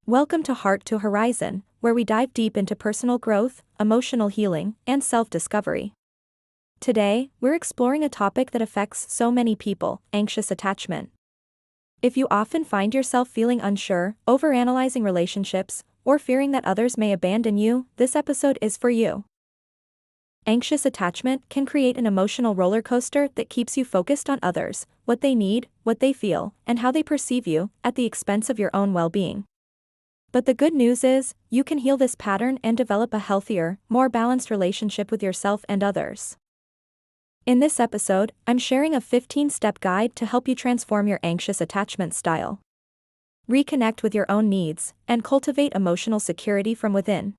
Welcome to Heart to Horizon, where we dive deep into personal growth, emotional healing, and self-discovery. Today, we're exploring a topic that affects so many people: anxious attachment. If you often find yourself feeling unsure, overanalyzing relationships, or fearing that others may abandon you, this episode is for you. Anxious attachment can create an emotional roller coaster that keeps you focused on others, what they need, what they feel, and how they perceive you, at the expense of your own well-being. But the good news is, you can heal this pattern and develop a healthier, more balanced relationship with yourself and others. In this episode, I'm sharing a 15-step guide to help you transform your anxious attachment style. Reconnect with your own needs, and cultivate emotional security from within.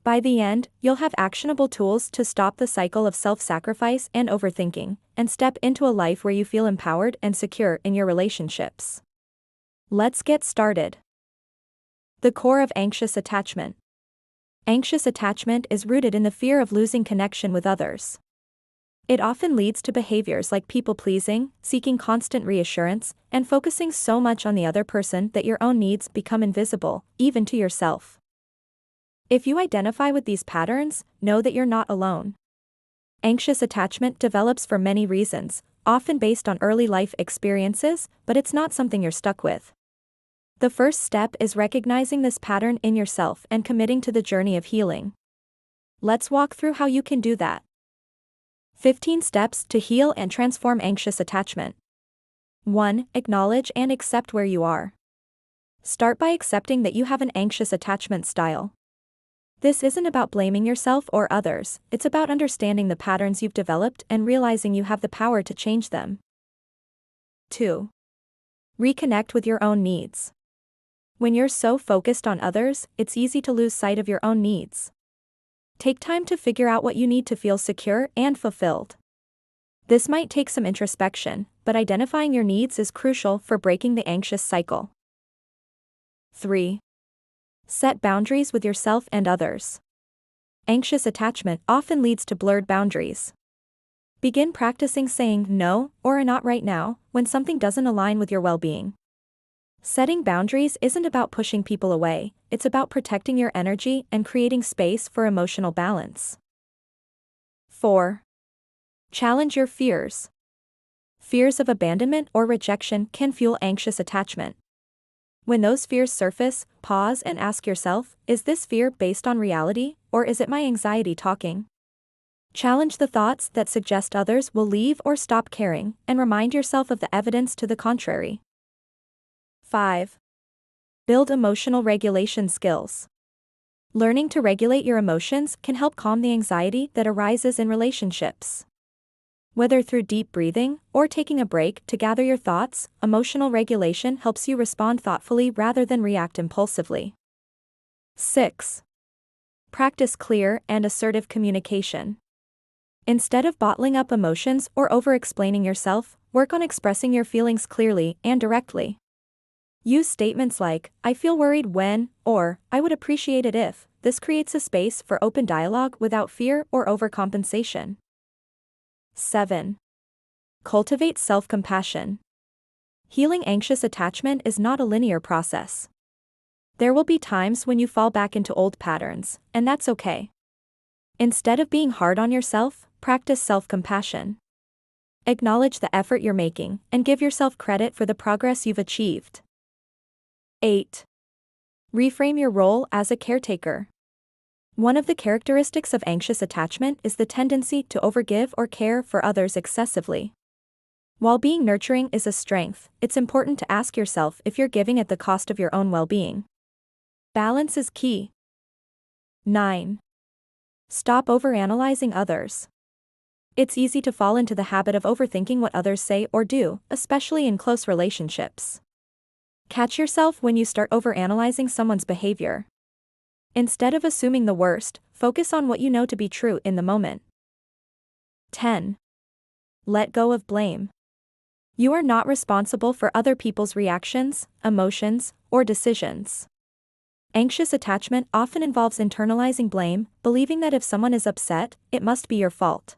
By the end, you'll have actionable tools to stop the cycle of self-sacrifice and overthinking, and step into a life where you feel empowered and secure in your relationships. Let's get started. The core of anxious attachment. Anxious attachment is rooted in the fear of losing connection with others. It often leads to behaviors like people-pleasing, seeking constant reassurance, and focusing so much on the other person that your own needs become invisible, even to yourself. If you identify with these patterns, know that you're not alone. Anxious attachment develops for many reasons, often based on early life experiences, but it's not something you're stuck with. The first step is recognizing this pattern in yourself and committing to the journey of healing. Let's walk through how you can do that. 15 steps to heal and transform anxious attachment. 1. Acknowledge and accept where you are. Start by accepting that you have an anxious attachment style. This isn't about blaming yourself or others, it's about understanding the patterns you've developed and realizing you have the power to change them. 2. Reconnect with your own needs. When you're so focused on others, it's easy to lose sight of your own needs. Take time to figure out what you need to feel secure and fulfilled. This might take some introspection, but identifying your needs is crucial for breaking the anxious cycle. 3. Set boundaries with yourself and others. Anxious attachment often leads to blurred boundaries. Begin practicing saying no or not right now when something doesn't align with your well-being. Setting boundaries isn't about pushing people away, it's about protecting your energy and creating space for emotional balance. 4. Challenge your fears. Fears of abandonment or rejection can fuel anxious attachment. When those fears surface, pause and ask yourself, is this fear based on reality, or is it my anxiety talking? Challenge the thoughts that suggest others will leave or stop caring, and remind yourself of the evidence to the contrary. 5. Build emotional regulation skills. Learning to regulate your emotions can help calm the anxiety that arises in relationships. Whether through deep breathing or taking a break to gather your thoughts, emotional regulation helps you respond thoughtfully rather than react impulsively. 6. Practice clear and assertive communication. Instead of bottling up emotions or over-explaining yourself, work on expressing your feelings clearly and directly. Use statements like, "I feel worried when," or "I would appreciate it if." This creates a space for open dialogue without fear or overcompensation. 7. Cultivate self-compassion. Healing anxious attachment is not a linear process. There will be times when you fall back into old patterns, and that's okay. Instead of being hard on yourself, practice self-compassion. Acknowledge the effort you're making, and give yourself credit for the progress you've achieved. 8. Reframe your role as a caretaker. One of the characteristics of anxious attachment is the tendency to overgive or care for others excessively. While being nurturing is a strength, it's important to ask yourself if you're giving at the cost of your own well-being. Balance is key. 9. Stop overanalyzing others. It's easy to fall into the habit of overthinking what others say or do, especially in close relationships. Catch yourself when you start overanalyzing someone's behavior. Instead of assuming the worst, focus on what you know to be true in the moment. 10. Let go of blame. You are not responsible for other people's reactions, emotions, or decisions. Anxious attachment often involves internalizing blame, believing that if someone is upset, it must be your fault.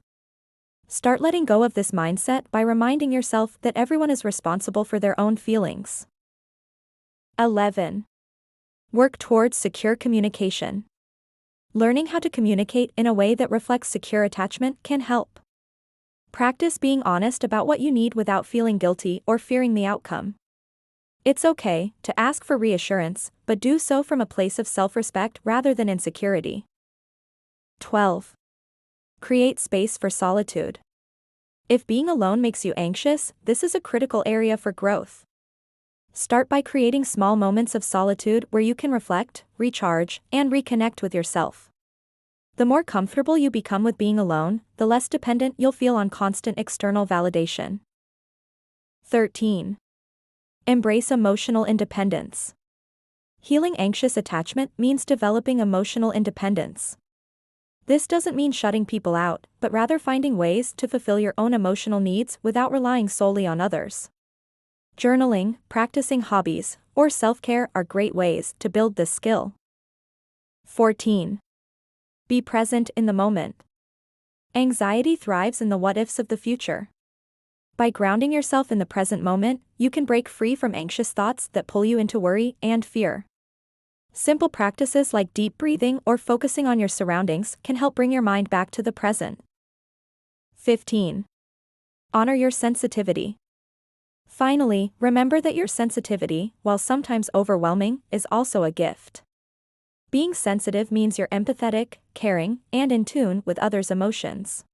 Start letting go of this mindset by reminding yourself that everyone is responsible for their own feelings. 11. Work towards secure communication. Learning how to communicate in a way that reflects secure attachment can help. Practice being honest about what you need without feeling guilty or fearing the outcome. It's okay to ask for reassurance, but do so from a place of self-respect rather than insecurity. 12. Create space for solitude. If being alone makes you anxious, this is a critical area for growth. Start by creating small moments of solitude where you can reflect, recharge, and reconnect with yourself. The more comfortable you become with being alone, the less dependent you'll feel on constant external validation. 13. Embrace emotional independence. Healing anxious attachment means developing emotional independence. This doesn't mean shutting people out, but rather finding ways to fulfill your own emotional needs without relying solely on others. Journaling, practicing hobbies, or self-care are great ways to build this skill. 14. Be present in the moment. Anxiety thrives in the what-ifs of the future. By grounding yourself in the present moment, you can break free from anxious thoughts that pull you into worry and fear. Simple practices like deep breathing or focusing on your surroundings can help bring your mind back to the present. 15. Honor your sensitivity. Finally, remember that your sensitivity, while sometimes overwhelming, is also a gift. Being sensitive means you're empathetic, caring, and in tune with others' emotions.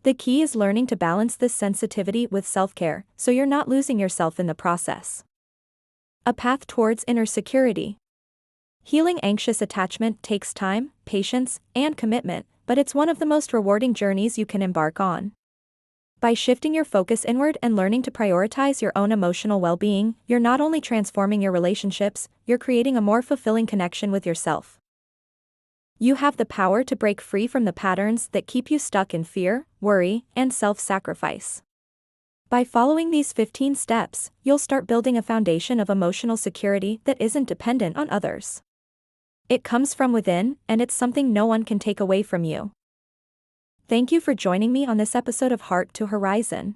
The key is learning to balance this sensitivity with self-care, so you're not losing yourself in the process. A path towards inner security. Healing anxious attachment takes time, patience, and commitment, but it's one of the most rewarding journeys you can embark on. By shifting your focus inward and learning to prioritize your own emotional well-being, you're not only transforming your relationships, you're creating a more fulfilling connection with yourself. You have the power to break free from the patterns that keep you stuck in fear, worry, and self-sacrifice. By following these 15 steps, you'll start building a foundation of emotional security that isn't dependent on others. It comes from within, and it's something no one can take away from you. Thank you for joining me on this episode of Heart to Horizon.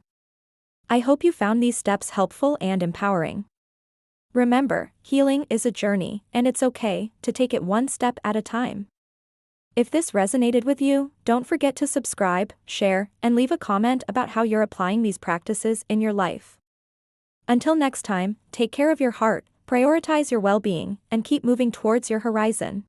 I hope you found these steps helpful and empowering. Remember, healing is a journey, and it's okay to take it one step at a time. If this resonated with you, don't forget to subscribe, share, and leave a comment about how you're applying these practices in your life. Until next time, take care of your heart, prioritize your well-being, and keep moving towards your horizon.